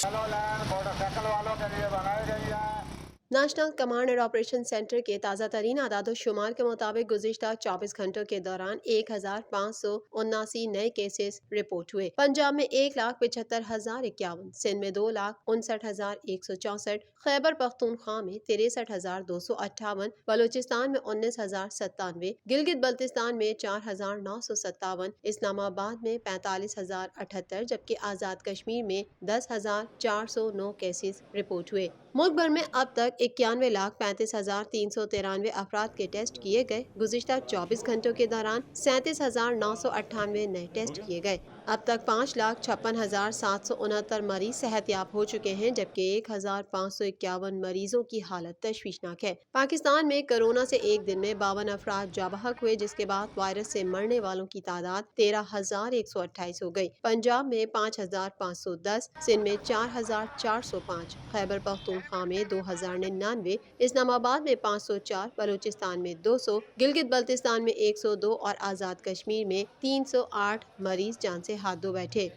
Motorcycle वालों के लिए बनाई गई है। National command and operation centre के ताज़ा तरीन आदाद-ओ-शुमार के मुताबिक गुज़िश्ता 24 घंटों के दौरान 1579 नए केसेस रिपोर्ट हुए। पंजाब में 1,75,051, सिंध में 2,59,164, खैबर पख्तूनख्वा में 63,258, बलूचिस्तान में 19,097, गिलगित बल्तिस्तान में 4,957, इस्लामाबाद में 45,078 जबकि आज़ाद कश्मीर में 10,409 केसेस रिपोर्ट हुए। मुल्क भर में अब तक 91,35,393 अफराद के टेस्ट किए गए। गुज़िश्ता 24 घंटों के दौरान 37,998 नए टेस्ट किए गए। अब तक 5,56,769 मरीज सेहतयाब हो चुके हैं जबकि 1,551 मरीजों की हालत तशवीशनाक है। पाकिस्तान में कोरोना से एक दिन में 52 अफराद जाबहक हुए जिसके बाद वायरस से मरने वालों की तादाद 13,128 हो गई। पंजाब में 5,510, सिंध में 4,405, खैबर पख्तूनख्वा में 2,099, इस्लामाबाद में 504, बलूचिस्तान में 200, गिलगित बल्तिस्तान में 102 और आज़ाद कश्मीर में 308 मरीज जान से हाथ धो बैठे।